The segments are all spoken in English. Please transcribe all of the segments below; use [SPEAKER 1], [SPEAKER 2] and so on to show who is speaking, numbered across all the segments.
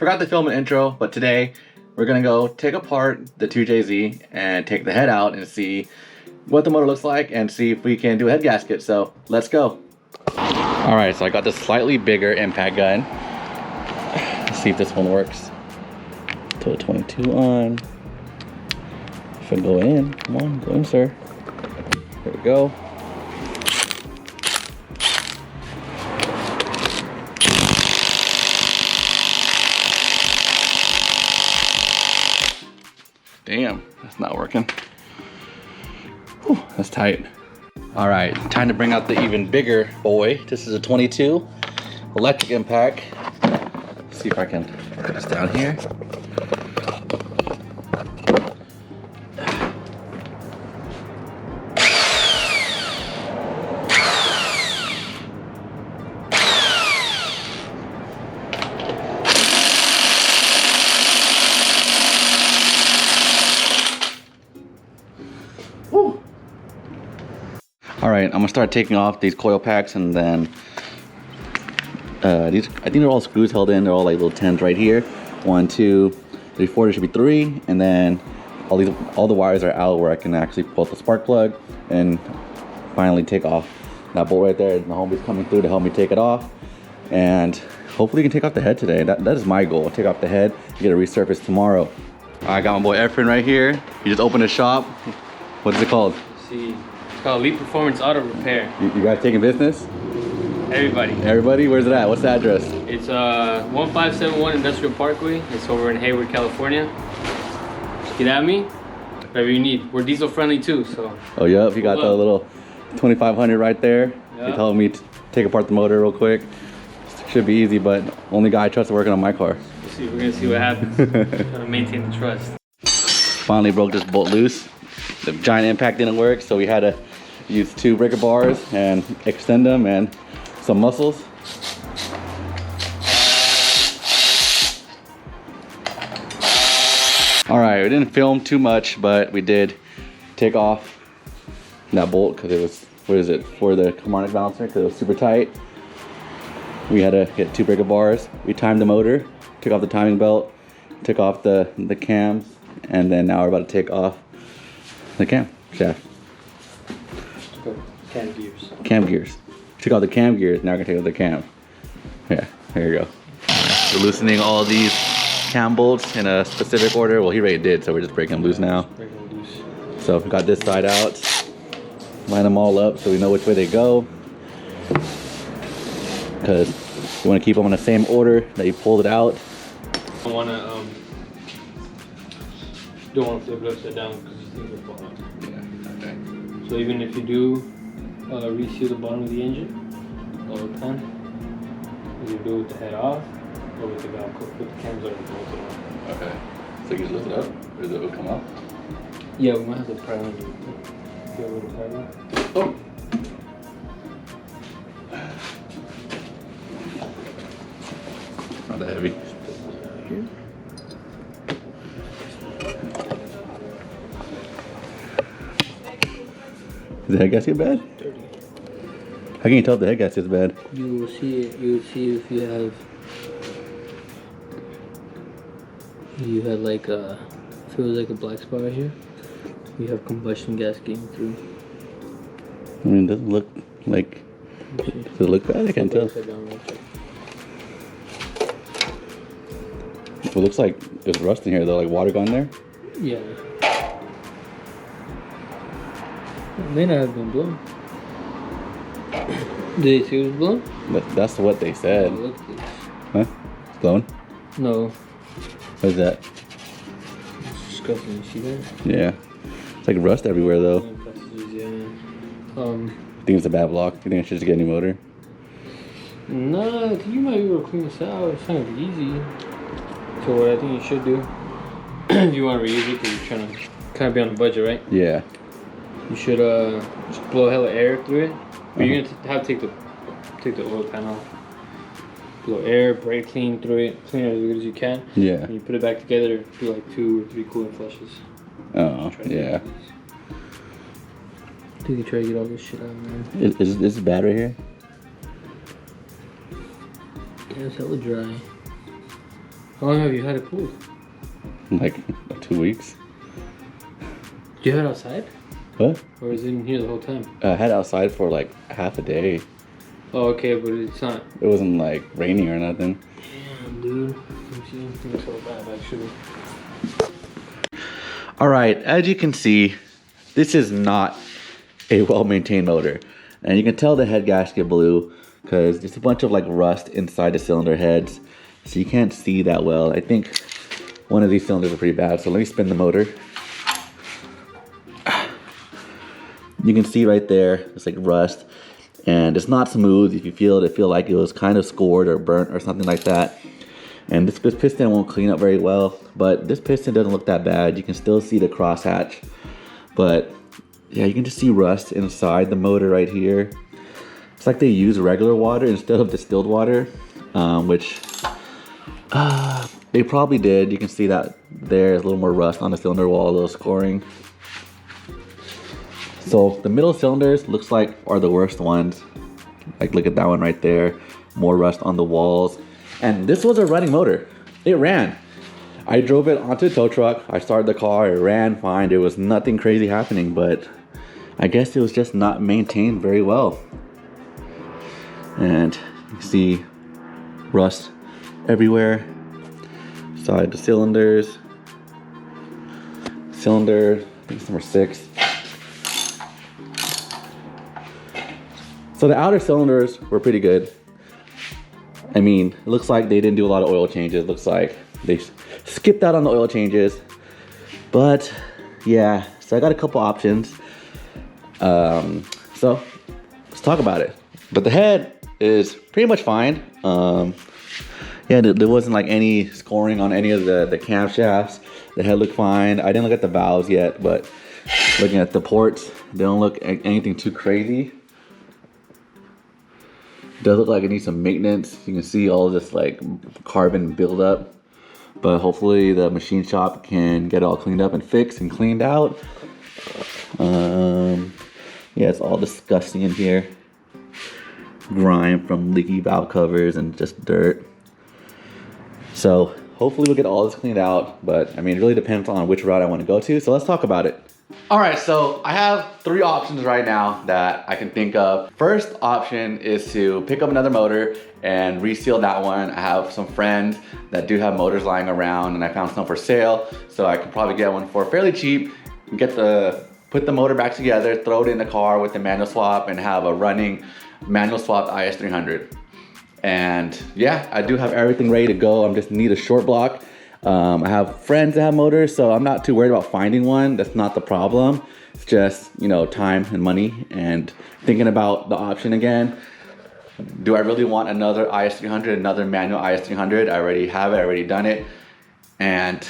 [SPEAKER 1] forgot to film an intro, but today we're gonna go take apart the 2JZ and take the head out and see what the motor looks like and see if we can do a head gasket. So let's go. All right, so I got this slightly bigger impact gun. Let's see if this one works. Put a 22 on. Should go in. Come on, go in, sir. There we go. Damn, that's not working. Whew, that's tight. All right, time to bring out the even bigger boy. This is a 22 electric impact. Let's see if I can put this down here. All right, I'm gonna start taking off these coil packs, and then these, I think they're all screws held in. They're all like little 10s right here. 1, 2, 3, 4. There should be 3, and then all the wires are out where I can actually pull out the spark plug and finally take off that bolt right there. And the homie's coming through to help me take it off, and hopefully we can take off the head today. That is my goal. Take off the head and get it resurfaced tomorrow. I got my boy Efren right here. He just opened a shop. What is it called?
[SPEAKER 2] See. It's called Elite Performance Auto Repair.
[SPEAKER 1] You guys taking business?
[SPEAKER 2] Everybody.
[SPEAKER 1] Everybody? Where's it at? What's the address?
[SPEAKER 2] It's 1571 Industrial Parkway. It's over in Hayward, California. Get at me. Whatever you need. We're diesel friendly too, so.
[SPEAKER 1] Oh, yep. You got the little 2500 right there. Yep. He told me to take apart the motor real quick. Should be easy, but only guy I trust working on my car.
[SPEAKER 2] We'll see. We're gonna see what happens. Trying to maintain the trust.
[SPEAKER 1] Finally broke this bolt loose. The giant impact didn't work, so we had to use 2 breaker bars and extend them and some muscles. All right, we didn't film too much, but we did take off that bolt because it was, what is it, for the harmonic balancer, because it was super tight. We had to get 2 breaker bars. We timed the motor, took off the timing belt, took off the cams, and then now we're about to take off the cam shaft.
[SPEAKER 2] Cam gears.
[SPEAKER 1] Cam gears. Took out the cam gears, now we're gonna take out the cam. Yeah, there you go. We're loosening all these cam bolts in a specific order. Well, he already did, so we're just breaking them loose now. So we got this side out. Line them all up so we know which way they go. Because you want to keep them in the same order that you pulled it out.
[SPEAKER 2] I don't want to flip it upside down because these things will fall out.
[SPEAKER 1] Yeah, okay.
[SPEAKER 2] So even if you do reseal the bottom of the engine all the time, you do it with the head off or with the valve coat, with the cams already bolted on.
[SPEAKER 1] Okay. So you can lift it up, or does it come up?
[SPEAKER 2] Yeah, we might have to pry on it. Get a little tighter.
[SPEAKER 1] Oh! Not that heavy. Is the head gasket bad?
[SPEAKER 2] Dirty.
[SPEAKER 1] How can you tell if the head gasket's bad?
[SPEAKER 2] You will see it. You will see if you have. You had like a. If it was like a black spot right here, you have combustion gas getting through.
[SPEAKER 1] I mean, it doesn't look like. Does it look bad? I can't tell. It looks like there's rust in here though, like water gone there.
[SPEAKER 2] Yeah. It may not have been blown. Did they say it was blown?
[SPEAKER 1] That's what they said.
[SPEAKER 2] Oh, look at this.
[SPEAKER 1] Huh? Blown?
[SPEAKER 2] No.
[SPEAKER 1] What is that?
[SPEAKER 2] It's disgusting. You see that?
[SPEAKER 1] Yeah. It's like rust everywhere though.
[SPEAKER 2] Yeah.
[SPEAKER 1] You think it's a bad block? You think I should just get a new motor?
[SPEAKER 2] No, I think you might be able to clean this out. It's not gonna be easy. So what I think you should do, if you want to reuse it, because you're trying to kind of be on a budget, right?
[SPEAKER 1] Yeah.
[SPEAKER 2] You should just blow hella air through it. But you're gonna have to take the oil pan off. Blow air, brake clean through it, clean it as good as you can.
[SPEAKER 1] Yeah.
[SPEAKER 2] And you put it back together, do like 2 or 3 cooling flushes.
[SPEAKER 1] Oh, yeah.
[SPEAKER 2] You can try to get all this shit out, man.
[SPEAKER 1] Is this bad right here?
[SPEAKER 2] Yeah, it's hella dry. How long have you had it cooled?
[SPEAKER 1] Like 2 weeks.
[SPEAKER 2] Did you have it outside?
[SPEAKER 1] What?
[SPEAKER 2] Or is it in here the whole time?
[SPEAKER 1] I had it outside for like half a day.
[SPEAKER 2] Oh, okay, but it's not.
[SPEAKER 1] It wasn't like raining or nothing.
[SPEAKER 2] Damn, dude. It's so bad, actually.
[SPEAKER 1] All right, as you can see, this is not a well-maintained motor. And you can tell the head gasket blew because there's a bunch of like rust inside the cylinder heads. So you can't see that well. I think one of these cylinders are pretty bad. So let me spin the motor. You can see right there, it's like rust. And it's not smooth. If you feel it, feel like it was kind of scored or burnt or something like that. And this piston won't clean up very well, but this piston doesn't look that bad. You can still see the crosshatch, but yeah, you can just see rust inside the motor right here. It's like they use regular water instead of distilled water, which they probably did. You can see that there's a little more rust on the cylinder wall, a little scoring. So the middle cylinders looks like are the worst ones. Like look at that one right there, more rust on the walls. And this was a running motor. It ran. I drove it onto a tow truck. I started the car, it ran fine. There was nothing crazy happening, but I guess it was just not maintained very well. And you see rust everywhere. Side the cylinders. Cylinder, I think it's number 6. So the outer cylinders were pretty good. I mean, it looks like they didn't do a lot of oil changes. Looks like they skipped out on the oil changes. But yeah, so I got a couple options. So let's talk about it. But the head is pretty much fine. Yeah, there wasn't like any scoring on any of the camshafts. The head looked fine. I didn't look at the valves yet, but looking at the ports, they don't look anything too crazy. Does look like it needs some maintenance. You can see all this like carbon buildup, but hopefully the machine shop can get it all cleaned up and fixed and cleaned out. Yeah, it's all disgusting in here. Grime from leaky valve covers and just dirt. So hopefully we'll get all this cleaned out, but I mean, it really depends on which route I want to go to. So let's talk about it. All right, so I have 3 options right now that I can think of. First option is to pick up another motor and reseal that one. I have some friends that do have motors lying around and I found some for sale. So I could probably get one for fairly cheap, put the motor back together, throw it in the car with the manual swap and have a running manual swap IS300. And yeah, I do have everything ready to go. I just need a short block. I have friends that have motors, so I'm not too worried about finding one. That's not the problem. It's just, you know, time and money and thinking about the option again. Do I really want another IS300, another manual IS300? I already have it, I already done it. And,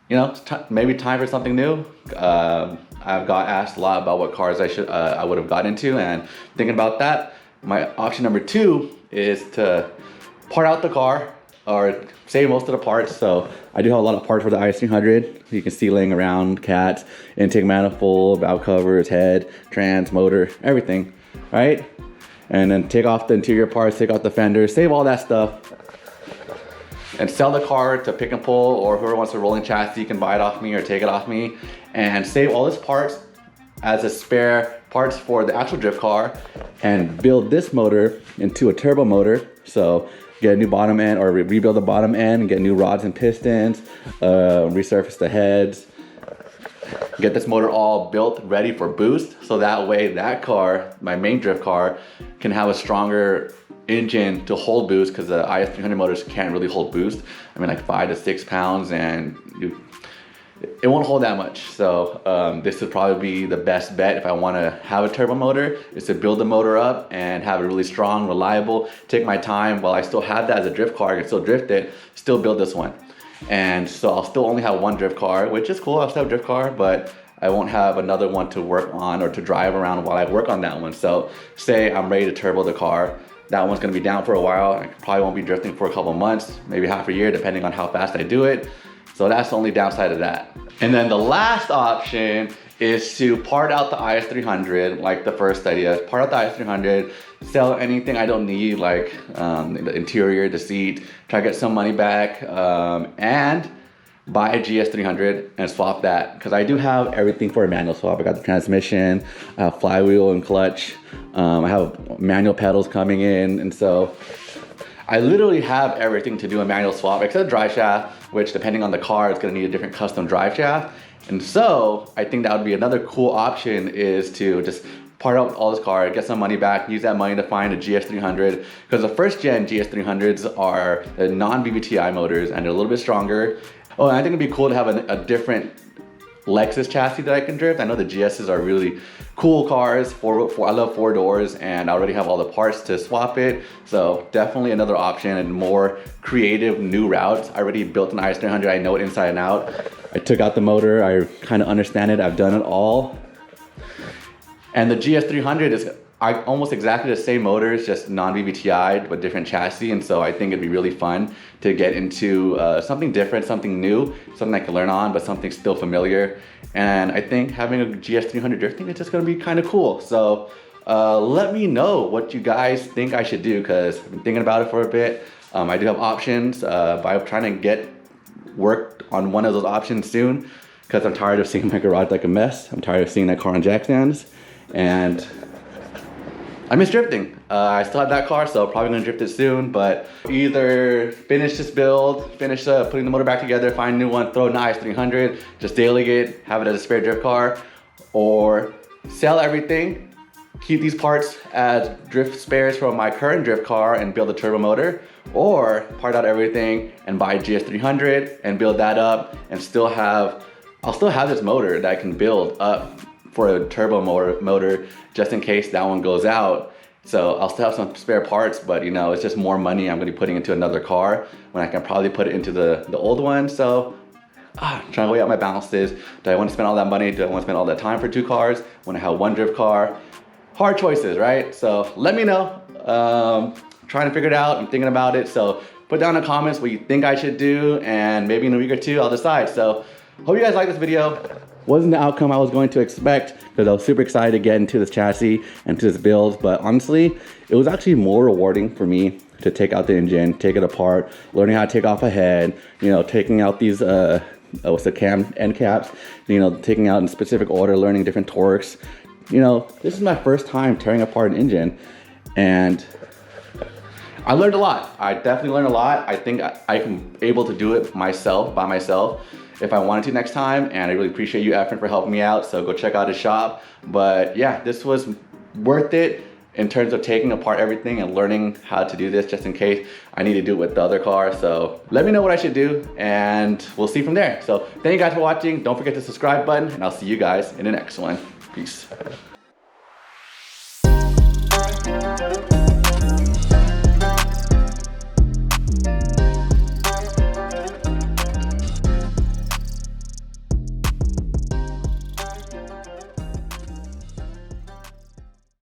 [SPEAKER 1] you know, maybe time for something new. I've got asked a lot about what cars I would have got into, and thinking about that, my option number 2 is to part out the car or save most of the parts. So I do have a lot of parts for the IS300. You can see laying around, cats, intake manifold, valve covers, head, trans, motor, everything, right? And then take off the interior parts, take out the fenders, save all that stuff, and sell the car to Pick and Pull, or whoever wants a rolling chassis can buy it off me or take it off me, and save all its parts as a spare parts for the actual drift car, and build this motor into a turbo motor. So get a new bottom end, or rebuild the bottom end, get new rods and pistons, resurface the heads, get this motor all built ready for boost. So that way that car, my main drift car, can have a stronger engine to hold boost, because the IS300 motors can't really hold boost. I mean, like 5 to 6 pounds, and it won't hold that much. So this would probably be the best bet if I want to have a turbo motor, is to build the motor up and have it really strong, reliable, take my time while I still have that as a drift car. I can still drift it, still build this one. And so I'll still only have one drift car, which is cool. I'll still have a drift car, but I won't have another one to work on or to drive around while I work on that one. So say I'm ready to turbo the car, that one's gonna be down for a while. I probably won't be drifting for a couple months, maybe half a year, depending on how fast I do it. So that's the only downside of that. And then the last option is to part out the IS300, like the first idea. Part out the IS300, sell anything I don't need, like the interior, the seat, try to get some money back, and buy a GS300 and swap that. Because I do have everything for a manual swap. I got the transmission, flywheel and clutch. I have manual pedals coming in, and so I literally have everything to do a manual swap except drive shaft, which depending on the car, it's gonna need a different custom drive shaft. And so I think that would be another cool option, is to just part out all this car, get some money back, use that money to find a GS300, because the first gen GS300s are the non-VVTi motors and they're a little bit stronger. Oh, and I think it'd be cool to have a different Lexus chassis that I can drift. I know the GSs are really cool cars. I love 4 doors, and I already have all the parts to swap it. So definitely another option and more creative new routes. I already built an IS300. I know it inside and out. I took out the motor. I kind of understand it. I've done it all. And the GS300 is almost exactly the same motors, just non-VVTi, but different chassis. And so I think it'd be really fun to get into something different, something new, something I can learn on, but something still familiar. And I think having a GS300 drifting is just gonna be kind of cool. So let me know what you guys think I should do, because I've been thinking about it for a bit. I do have options, but I'm trying to get work on one of those options soon, because I'm tired of seeing my garage like a mess. I'm tired of seeing that car on jack stands. And I miss drifting. I still have that car, so probably gonna drift it soon, but either finish this build, finish putting the motor back together, find a new one, throw an IS300, just daily it, have it as a spare drift car, or sell everything, keep these parts as drift spares from my current drift car and build a turbo motor, or part out everything and buy a GS300 and build that up and I'll still have this motor that I can build up for a turbo motor just in case that one goes out. So I'll still have some spare parts, but you know, it's just more money I'm gonna be putting into another car when I can probably put it into the old one. So trying to weigh out my balances. Do I want to spend all that money? Do I want to spend all that time for 2 cars when I have 1 drift car? Hard choices, right? So let me know. Trying to figure it out. I'm thinking about it. So put down in the comments what you think I should do, and maybe in a week or 2 I'll decide. So hope you guys like this video. Wasn't the outcome I was going to expect, because I was super excited to get into this chassis and to this build, but honestly, it was actually more rewarding for me to take out the engine, take it apart, learning how to take off a head, you know, taking out these, what's the cam end caps, you know, taking out in specific order, learning different torques. You know, this is my first time tearing apart an engine, and I learned a lot. I definitely learned a lot. I think I'm able to do it myself, by myself, if I wanted to next time, and I really appreciate you, Efren, for helping me out, so go check out his shop. But yeah, this was worth it in terms of taking apart everything and learning how to do this, just in case I need to do it with the other car. So let me know what I should do, and we'll see from there. So thank you guys for watching. Don't forget the subscribe button, and I'll see you guys in the next one. Peace.